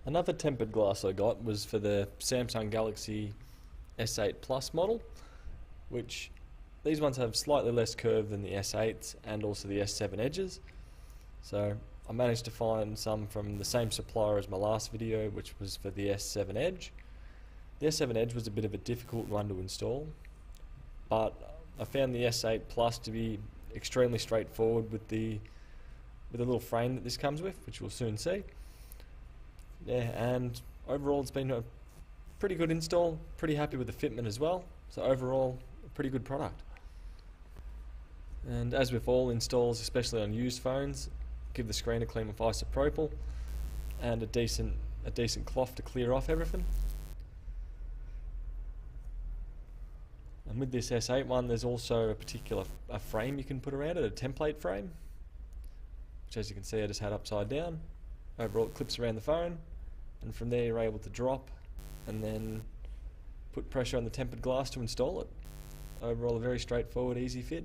Another tempered glass I got was for the Samsung Galaxy S8 Plus model, which these ones have slightly less curve than the S8s and also the S7 edges. So I managed to find some from the same supplier as my last video, which was for the S7 Edge. The S7 Edge was a bit of a difficult one to install, but I found the S8 Plus to be extremely straightforward with the little frame that this comes with, which we'll soon see. Yeah, and overall it's been a pretty good install, pretty happy with the fitment as well, so overall a pretty good product. And as with all installs, especially on used phones, give the screen a clean with isopropyl and a decent cloth to clear off everything. And with this S8 one, there's also a particular frame you can put around it, a template frame, which as you can see I just had upside down. Overall it clips around the phone, and from there you're able to drop and then put pressure on the tempered glass to install it. Overall a very straightforward, easy fit.